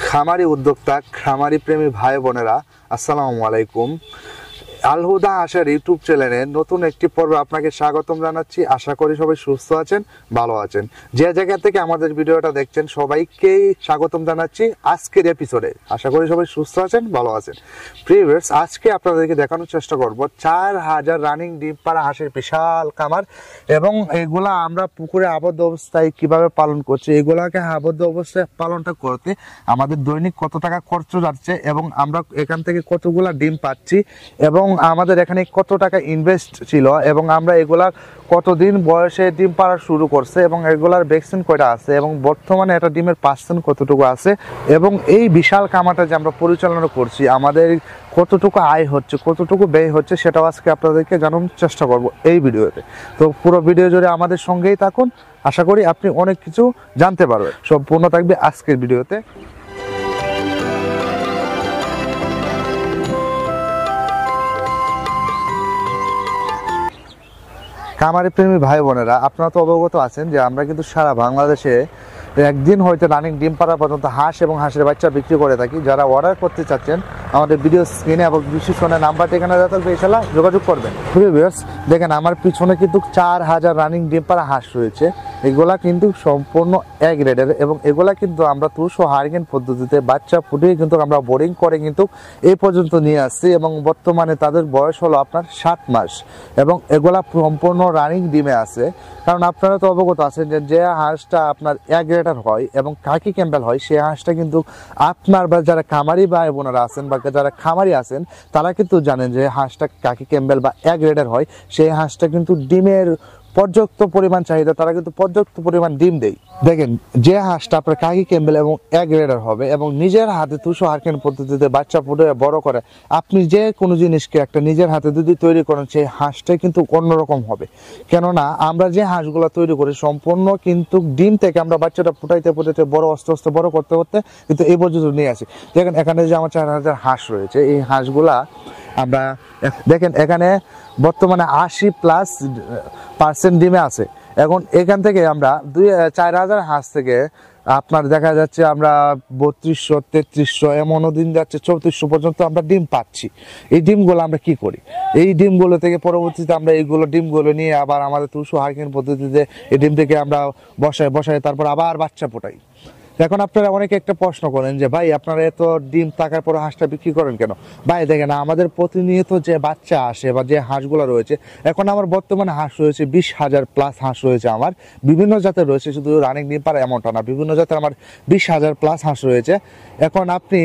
খামারি উদ্যোক্তা, খামারি প্রেমী ভাই বোনেরা, আসসালামু আলাইকুম। আল হুদা হাঁসের ইউটিউব চ্যানেলে নতুন একটি পর্ব আপনাকে স্বাগতম জানাচ্ছি। আশা করি সবাই সুস্থ আছেন, ভালো আছেন। যে জায়গা থেকে আমাদের ভিডিওটা দেখছেন সবাইকেই স্বাগতম জানাচ্ছি আজকের এপিসোডে। আশা করি সবাই সুস্থ আছেন, ভালো আছেন। প্রিভিয়ার্স, আজকে আপনাদেরকে দেখানোর চেষ্টা করব 4000 রানিং ডিম পাড়া হাঁসের বিশাল খামার, এবং এগুলা আমরা পুকুরে আবদ্ধ অবস্থায় কিভাবে পালন করছি, এগুলাকে আবদ্ধ অবস্থায় পালনটা করতে আমাদের দৈনিক কত টাকা খরচ যাচ্ছে, এবং আমরা এখান থেকে কতগুলা ডিম পাচ্ছি, এবং আমাদের এখানে কত টাকা ইনভেস্ট ছিল, এবং আমরা এগুলা কতদিন বয়সে ডিম পাড়া শুরু করছে, এবং এগুলার ভ্যাকসিন কয়টা আছে, এবং বর্তমানে এটা ডিমের পার্সেন্ট কতটুকু আছে, এবং এই বিশাল খামারটা যে আমরা পরিচালনা করছি আমাদের কতটুকু আয় হচ্ছে, কতটুকু ব্যয় হচ্ছে, সেটাও আজকে আপনাদেরকে জানানোর চেষ্টা করব এই ভিডিওতে। তো পুরো ভিডিও জুড়ে আমাদের সঙ্গেই থাকুন, আশা করি আপনি অনেক কিছু জানতে পারবেন। সম্পূর্ণ থাকবে আজকের ভিডিওতে। খামারি প্রেমী ভাই বোনেরা, আপনারা তো অবগত আছেন যে আমরা কিন্তু সারা বাংলাদেশে একদিন হয়তো রানিং ডিম পাড়া পর্যন্ত হাঁস এবং হাঁসের বাচ্চা বিক্রি করে থাকি। যারা অর্ডার করতে চাচ্ছেন আমাদের ভিডিও স্ক্রিনে এবং ডিসক্রিপশনে নাম্বারটা এখানে দেওয়া থাকবে, ইনশাআল্লাহ যোগাযোগ করবেন। ভিউয়ার্স, দেখেন আমার পিছনে কিন্তু 4000 রানিং ডিম পাড়া হাঁস রয়েছে। এগুলা কিন্তু সম্পূর্ণ এক গ্রেডের, এবং এগুলা কিন্তু আমরা 200 হারিকেন পদ্ধতিতে বাচ্চা ফুটিয়ে কিন্তু আমরা বোর্ডিং করে কিন্তু এই পর্যন্ত নিয়ে আসছি, এবং বর্তমানে তাদের বয়স হলো আপনার 7 মাস, এবং এগুলা সম্পূর্ণ রানিং ডিমে আছে। কারণ আপনারা তো অবগত আছেন যে হাঁসটা আপনার এক গ্রেডার হয় এবং কাকি ক্যাম্পেল হয়, সেই হাঁসটা কিন্তু আপনার বা যারা খামারি ভাই বোনেরা আছেন বা যারা খামারি আছেন তারা কিন্তু জানেন যে হাঁসটা কাকি ক্যাম্পেল বা এক গ্রেডার হয়। সেই হাঁসটা কিন্তু ডিমের পর্যাপ্ত পরিমাণ চাহিদা, তারা কিন্তু পর্যাপ্ত পরিমাণ ডিম দেয়। দেখেন, যে হাঁসটা আপনার কাকি ক্যাম্পেল এবং এক গ্রেডার হবে এবং নিজের হাতে 200 হারকেন পদ্ধতিতে বাচ্চা ফুটে বড় করে, আপনি যে কোনো জিনিসকে একটা নিজের হাতে যদি তৈরি করেন সেই হাঁসটাই কিন্তু অন্যরকম হবে। কেননা আমরা যে হাঁসগুলো তৈরি করি সম্পূর্ণ কিন্তু ডিম থেকে আমরা বাচ্চাটা ফুটাইতে ফুটাইতে বড় আস্তে আস্তে বড় করতে করতে কিন্তু এই পর্যন্ত নিয়ে আসি। দেখেন এখানে যে আমার 4000 হাঁস রয়েছে, এই হাঁসগুলা আমরা দেখেন এখানে বর্তমানে 80+ % ডিমে আছে। এখন এখান থেকে আমরা 4000 হাঁস থেকে আপনার দেখা যাচ্ছে আমরা 3200, 3300, এমনও দিন যাচ্ছে 3400 পর্যন্ত আমরা ডিম পাচ্ছি। এই ডিমগুলো আমরা কি করি, এই ডিমগুলো থেকে পরবর্তীতে আমরা এইগুলো ডিমগুলো নিয়ে আবার আমাদের 200 হারকেন পদ্ধতিতে এই ডিম থেকে আমরা বসাই তারপর আবার বাচ্চা ফোটাই। এখন আপনারা অনেকে একটা প্রশ্ন করেন যে ভাই আপনারা এত ডিম টাকার পর হাঁসটা বিক্রি করেন কেন? ভাই দেখেন, আমাদের প্রতিনিয়ত যে বাচ্চা আসে বা যে হাঁসগুলো রয়েছে, এখন আমার বর্তমানে হাঁস রয়েছে 20,000+ হাঁস রয়েছে। আমার বিভিন্ন জাতের রয়েছে, শুধু রানিং ডিম পাড়া এমনটা না, বিভিন্ন জাতের আমার 20,000+ হাঁস রয়েছে। এখন আপনি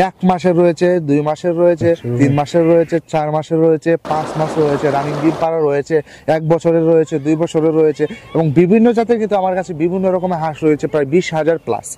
1 মাসের রয়েছে, 2 মাসের রয়েছে, 3 মাসের রয়েছে, 4 মাসের রয়েছে, 5 মাসের রয়েছে, রানিং ডিম পাড়া রয়েছে, 1 বছরের রয়েছে, 2 বছরের রয়েছে, এবং বিভিন্ন জাতের কিন্তু আমার কাছে বিভিন্ন রকমের হাঁস রয়েছে, প্রায় 20,000+।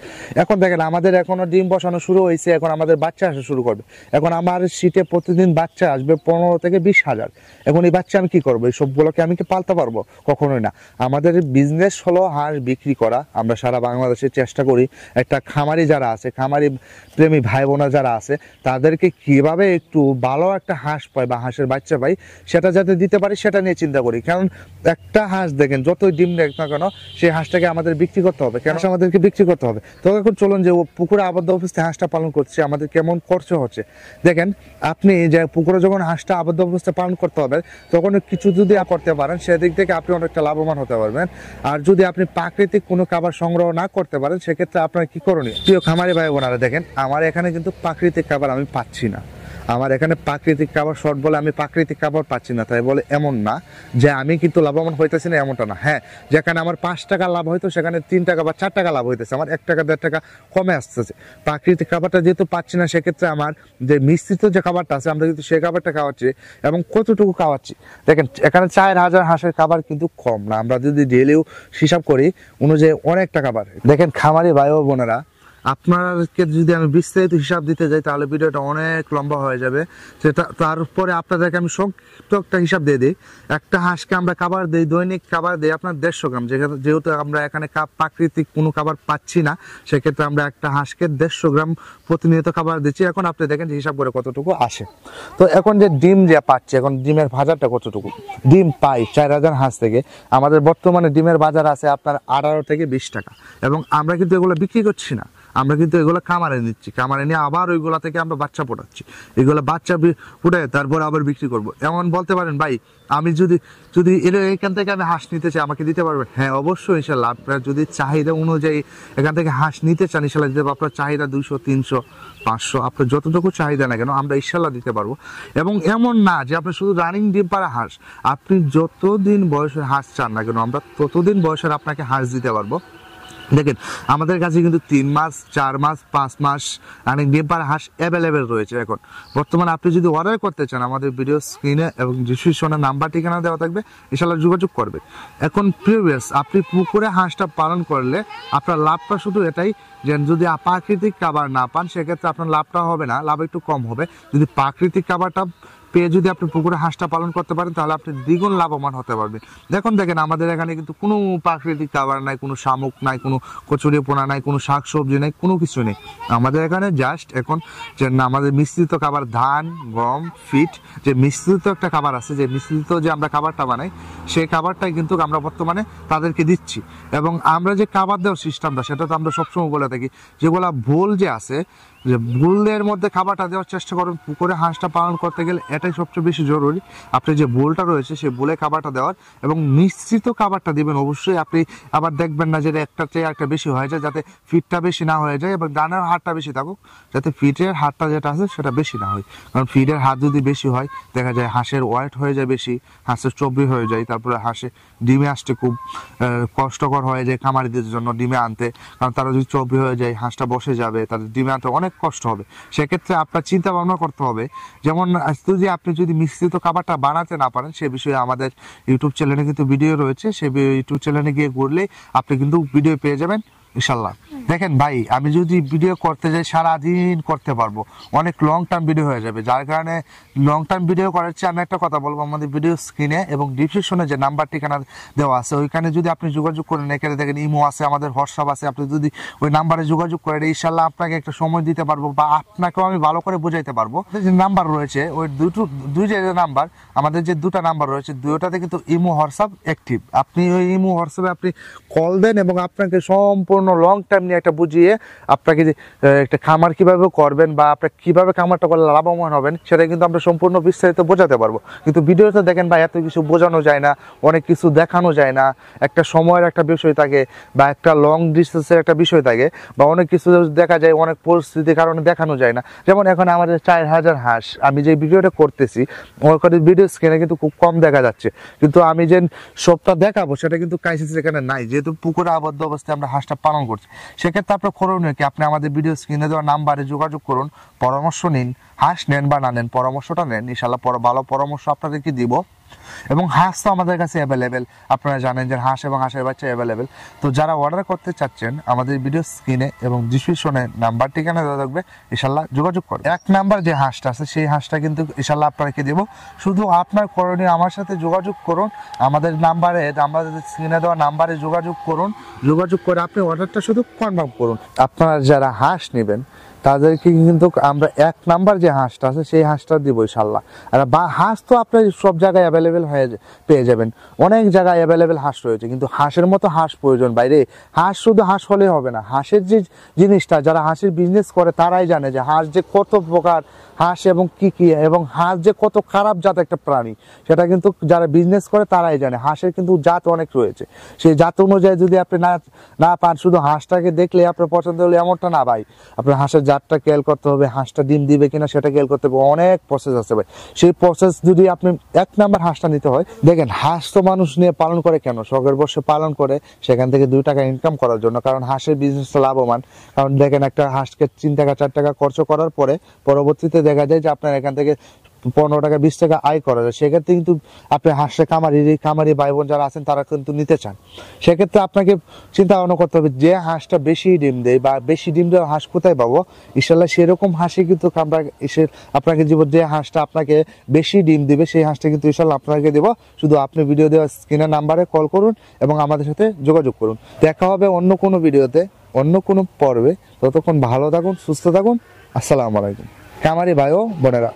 এখন দেখেন আমাদের এখনো ডিম বসানো শুরু হয়েছে, এখন আমাদের বাচ্চা আসা শুরু করবে। এখন আমার শীতে প্রতিদিন বাচ্চা আসবে 15 থেকে 20,000। এখন এই বাচ্চা আমি কি করবো? এই সবগুলোকে আমি কি পালতে পারবো? কখনোই না। আমাদের বিজনেস হলো হাঁস বিক্রি করা। আমরা সারা বাংলাদেশে চেষ্টা করি একটা খামারি যারা আছে, খামারি প্রেমী ভাই বোনা যারা আছে, তাদেরকে কিভাবে একটু ভালো একটা হাঁস পাই বা হাঁসের বাচ্চা পাই সেটা যাতে দিতে পারি সেটা নিয়ে চিন্তা করি। কারণ একটা হাঁস দেখেন যতই ডিম দেখ না কেন, সেই হাঁসটাকে আমাদের বিক্রি করতে হবে, কেন আমাদেরকে বিক্রি করতে হবে। তো এখন চলুন যে পুকুরে আবদ্ধ অবস্থায় হাঁসটা পালন করছে আমাদের কেমন খরচ হচ্ছে। দেখেন, আপনি যে পুকুরে যখন হাঁসটা আবদ্ধ অবস্থায় পালন করতে হবে তখন কিছু যদি করতে পারেন সেদিক থেকে আপনি অনেকটা লাভবান হতে পারবেন। আর যদি আপনি প্রাকৃতিক কোনো খাবার সংগ্রহ না করতে পারেন সেক্ষেত্রে আপনার কি করণীয়? প্রিয় খামারি ভাই বোনেরা, দেখেন আমার এখানে কিন্তু প্রাকৃতিক খাবার আমি পাচ্ছি না। আমার এখানে প্রাকৃতিক খাবার শর্ট বলে আমি প্রাকৃতিক খাবার পাচ্ছি না, তাই বলে এমন না যে আমি কিন্তু লাভবান হইতেছি না, এমনটা না। হ্যাঁ, যেখানে আমার 5 টাকা লাভ হইতো সেখানে 3 টাকা বা 4 টাকা লাভ হইতেছে, আমার 1 টাকা 1.5 টাকা কমে আসতেছে। প্রাকৃতিক খাবারটা যেহেতু পাচ্ছি না, সেক্ষেত্রে আমার যে মিশ্রিত যে খাবারটা আছে আমরা কিন্তু সেই খাবারটা খাওয়াচ্ছি, এবং কতটুকু খাওয়াচ্ছি দেখেন। এখানে 4000 হাঁসের খাবার কিন্তু কম না, আমরা যদি ডেলিও হিসাব করি অনুযায়ী অনেকটা খাবার। দেখেন খামারি ভাই ও বোনেরা, আপনাদেরকে যদি আমি বিস্তারিত হিসাব দিতে যাই তাহলে ভিডিওটা অনেক লম্বা হয়ে যাবে। সেটা তারপরে আপনাদেরকে আমি সংক্ষিপ্ত একটা হিসাব দিয়ে দিই। একটা হাঁসকে আমরা খাবার দিই, দৈনিক খাবার দিই আপনার 150 গ্রাম। যেহেতু আমরা এখানে প্রাকৃতিক কোনো খাবার পাচ্ছি না, সেক্ষেত্রে আমরা একটা হাঁসকে 150 গ্রাম প্রতিনিয়ত খাবার দিচ্ছি। এখন আপনি দেখেন যে হিসাব করে কতটুকু আসে। তো এখন যে ডিম যে পাচ্ছি, এখন ডিমের বাজারটা কতটুকু ডিম পাই 4000 হাঁস থেকে, আমাদের বর্তমানে ডিমের বাজার আছে আপনার 18 থেকে 20 টাকা, এবং আমরা কিন্তু এগুলো বিক্রি করছি না, আমরা কিন্তু এগুলো খামারে নিচ্ছি, খামারে নিয়ে আবার ওইগুলা থেকে আমরা বাচ্চা ফোটাচ্ছি, এগুলো বাচ্চা ফুটে তারপর আবার বিক্রি করব। এমন বলতে পারেন ভাই আমি যদি এখান থেকে আমি হাঁস নিতে চাই আমাকে দিতে পারবেন? হ্যাঁ অবশ্যই ইনশাল্লাহ। আপনার যদি চাহিদা অনুযায়ী এখান থেকে হাঁস নিতে চান ইনশাল্লাহ দিতে পারবো। আপনার চাহিদা 200, 300, 500 আপনার যতটুকু চাহিদা না কেন আমরা ইনশাল্লাহ দিতে পারবো। এবং এমন না যে আপনি শুধু রানিং ডিম পাড়া হাঁস, আপনি যতদিন বয়সের হাঁস চান না কেন আমরা ততদিন বয়সের আপনাকে হাঁস দিতে পারবো। দেখেন আমাদের কাছে কিন্তু 3 মাস, 4 মাস, 5 মাস রানিং ডিম পাড়া হাঁস অ্যাভেলেবেল রয়েছে এখন বর্তমানে। আপনি যদি অর্ডার করতে চান আমাদের ভিডিও স্ক্রিনে এবং ডিসক্রিপশনে নাম্বার ঠিকানা দেওয়া থাকবে, ইনশাআল্লাহ যোগাযোগ করবে। এখন প্রিভিয়াস আপনি পুকুরে হাঁসটা পালন করলে আপনার লাভটা শুধু এটাই যে যদি প্রাকৃতিক খাবার না পান সেক্ষেত্রে আপনার লাভটা হবে না, লাভ একটু কম হবে। যদি প্রাকৃতিক খাবারটা পেয়ে যদি আপনি পুকুরে হাঁসটা পালন করতে পারেন তাহলে আপনি দ্বিগুণ লাভবান হতে পারবেন। দেখেন আমাদের এখানে কিন্তু কোনো প্রাকৃতিক খাবার নাই, কোনো শামুক নাই, কোনো কচুরি পোনা নাই, কোনো শাক সবজি নাই, কোনো কিছু নেই আমাদের এখানে। জাস্ট এখন যে আমাদের মিশ্রিত খাবার ধান, গম, ফিট যে মিশ্রিত একটা খাবার আছে, যে মিশ্রিত যে আমরা খাবারটা বানাই সেই খাবারটাই কিন্তু আমরা বর্তমানে তাদেরকে দিচ্ছি। এবং আমরা যে খাবার দেওয়ার সিস্টেমটা সেটা তো আমরা সবসময় বলে থাকি যেগুলা ভুল যে আছে, যে ভুলের মধ্যে খাবারটা দেওয়ার চেষ্টা করুন। পুকুরে হাঁসটা পালন করতে গেলে এটাই সবচেয়ে বেশি জরুরি, আপনি যে ভুলটা রয়েছে সেই ভুলে খাবারটা দেওয়ার এবং মিশ্রিত খাবারটা দিবেন অবশ্যই। আপনি আবার দেখবেন না যে একটা চেয়ে একটা বেশি হয়ে যায়, যাতে ফিটটা বেশি না হয়ে যায় এবং ডানের হাড়টা বেশি থাকুক, যাতে ফিটের হাড়টা যেটা আছে সেটা বেশি না হয়। কারণ ফিটের হাড় যদি বেশি হয় দেখা যায় হাঁসের ওয়েট হয়ে যায় বেশি, হাঁসের চর্বি হয়ে যায়, তারপরে হাঁসে ডিমে আসতে খুব কষ্টকর হয়ে যায় খামারিদের জন্য ডিমে আনতে। কারণ তারা যদি চর্বি হয়ে যায় হাঁসটা বসে যাবে, তাদের ডিমে আনতে অনেক কষ্ট হবে। সেক্ষেত্রে আপনার চিন্তা ভাবনা করতে হবে, যেমন আপনি যদি মিশ্রিত খাবারটা বানাতে না পারেন সে বিষয়ে আমাদের ইউটিউব চ্যানেলে কিন্তু ভিডিও রয়েছে, সেই ইউটিউব চ্যানেলে গিয়ে ঘুরলে আপনি কিন্তু ভিডিও পেয়ে যাবেন ইনশাল্লাহ। দেখেন ভাই আমি যদি ভিডিও করতে যাই সারাদিন করতে পারবো, অনেক লং টার্ম ভিডিও হয়ে যাবে। যার কারণে লং টার্ম ভিডিও করার চেয়ে আমি একটা কথা বলবো, আমাদের ভিডিও স্ক্রিনে এবং ডিসক্রিপশনে যে নাম্বার ঠিকানা দেওয়া আছে ওইখানে যদি আপনি যোগাযোগ করেন, এখানে দেখেন ইমো আছে, আমাদের হোয়াটসঅ্যাপ আছে, আপনি যদি ওই নাম্বারে যোগাযোগ করেন ইনশাল্লাহ আপনাকে একটা সময় দিতে পারবো বা আপনাকেও আমি ভালো করে বোঝাইতে পারবো। যে নাম্বার রয়েছে ওই দুই যে নাম্বার, আমাদের যে দুটো নাম্বার রয়েছে দুটোতে কিন্তু ইমো হোয়াটসঅ্যাপ অ্যাক্টিভ। আপনি ওই ইমো হোয়াটসঅ্যাপে আপনি কল দেন এবং আপনাকে সম্পূর্ণ লং টাইম নিয়ে একটা বুঝিয়ে আপনাকে যে একটা খামার কিভাবে করবেন বা আপনার কিভাবে খামারটা করলে লাভবান হবেন সেটা কিন্তু আমরা সম্পূর্ণ বিস্তারিত বোঝাতে পারবো। কিন্তু ভিডিওতে দেখেন ভাই এত কিছু বোঝানো যায় না, অনেক কিছু দেখানো যায় না, একটা সময়ের একটা বিষয় থাকে বা একটা লং ডিস্টেন্সের একটা বিষয় থাকে বা অনেক কিছু দেখা যায় অনেক পরিস্থিতির কারণে দেখানো যায় না। যেমন এখন আমাদের 4000 হাঁস আমি যে ভিডিওটা করতেছি ওখানে ভিডিও স্ক্রিনে কিন্তু খুব কম দেখা যাচ্ছে, কিন্তু আমি যে সবটা দেখাবো সেটা কিন্তু কাইসিস এখানে নাই, যেহেতু পুকুরে আবদ্ধ অবস্থায় আমরা হাঁসটা পালন করছি। সেক্ষেত্রে আপনার করণীয় কি, আপনি আমাদের ভিডিও স্ক্রিনে দেওয়া নাম্বারে যোগাযোগ করুন, পরামর্শ নিন, হাঁস নেন বা না নেন পরামর্শটা নেন, ইনশাল্লাহ ভালো পরামর্শ আপনাদেরকে দিব। এবং হাঁস তো আমাদের কাছে অ্যাভেলেবেল, আপনারা জানেন যে হাঁস এবং হাঁসের বাচ্চা অ্যাভেলেবেল। তো যারা অর্ডার করতে চাচ্ছেন আমাদের ভিডিও স্ক্রিনে এবং ডিসক্রিপশনে নাম্বার ঠিকানা দেওয়া থাকবে, ইনশাল্লাহ যোগাযোগ করুন। 1 নাম্বার যে হাঁসটা আছে সেই হাঁসটা কিন্তু ইনশাল্লাহ আপনাকে দেব। শুধু আপনার করণীয় আমার সাথে যোগাযোগ করুন, আমাদের স্ক্রিনে দেওয়া নাম্বারে যোগাযোগ করুন, যোগাযোগ করে আপনি অর্ডারটা শুধু কনফার্ম করুন। আপনারা যারা হাঁস নেবেন তাদেরকে কিন্তু আমরা 1 নাম্বার যে হাঁসটা আছে সেই হাঁসটা দিব ইনশাল্লাহ। আর হাঁস তো আপনার সব জায়গায় অ্যাভেলেবেল পেয়ে যাবেন, অনেক জায়গায় অ্যাভেলেবেল হাঁস রয়েছে, কিন্তু হাঁসের মতো হাঁস প্রয়োজন বাইরে। হাঁস শুধু হাঁস হলে হবে না, হাঁসের যে জিনিসটা যারা হাঁসের বিজনেস করে তারাই জানে যে হাঁস যে কত প্রকার হাঁস এবং কি এবং হাঁস যে কত খারাপ জাত একটা প্রাণী সেটা কিন্তু যারা বিজনেস করে তারাই জানে। হাঁসের কিন্তু জাত অনেক রয়েছে, সেই জাত অনুযায়ী যদি আপনি না পান শুধু হাঁসটাকে দেখলে আপনার পছন্দ হলে এমনটা না ভাই, আপনার হাঁসের জাতটা খেয়াল করতে হবে, হাঁসটা ডিম দিবে কিনা সেটা খেয়াল করতে হবে, অনেক প্রসেস আছে ভাই। সেই প্রসেস যদি আপনি 1 নাম্বার হাঁসটা নিতে হয়, দেখেন হাঁস তো মানুষ নিয়ে পালন করে কেন, শখের বসে পালন করে সেখান থেকে 2 টাকা ইনকাম করার জন্য। কারণ হাঁসের বিজনেস লাভবান, কারণ দেখেন একটা হাঁসকে 3 টাকা 4 টাকা খরচ করার পরে পরবর্তীতে দেখা যায় যে আপনার এখান থেকে 15 টাকা 20 টাকা আয় করা যায়। সেক্ষেত্রে কিন্তু আপনি হাঁসের খামারি ভাই বোন যারা আছেন তারা কিন্তু নিতে চান। সেক্ষেত্রে আপনাকে চিন্তা ভাবনা করতে হবে যে হাঁসটা বেশি ডিম দেয় বা বেশি ডিম দেওয়া হাঁস কোথায় পাবো, ইনশাল্লাহ সেরকম হাঁসই কিন্তু আমরা আপনাকে জীবন যে হাঁসটা আপনাকে বেশি ডিম দিবে সেই হাঁসটা কিন্তু ইনশাল্লাহ আপনাকে দেবো। শুধু আপনি ভিডিও দেওয়া স্ক্রিনের নাম্বারে কল করুন এবং আমাদের সাথে যোগাযোগ করুন। দেখা হবে অন্য কোনো ভিডিওতে, অন্য কোনো পর্বে। ততক্ষণ ভালো থাকুন, সুস্থ থাকুন। আসসালামু আলাইকুম খামারি ভাই ও বোনেরা।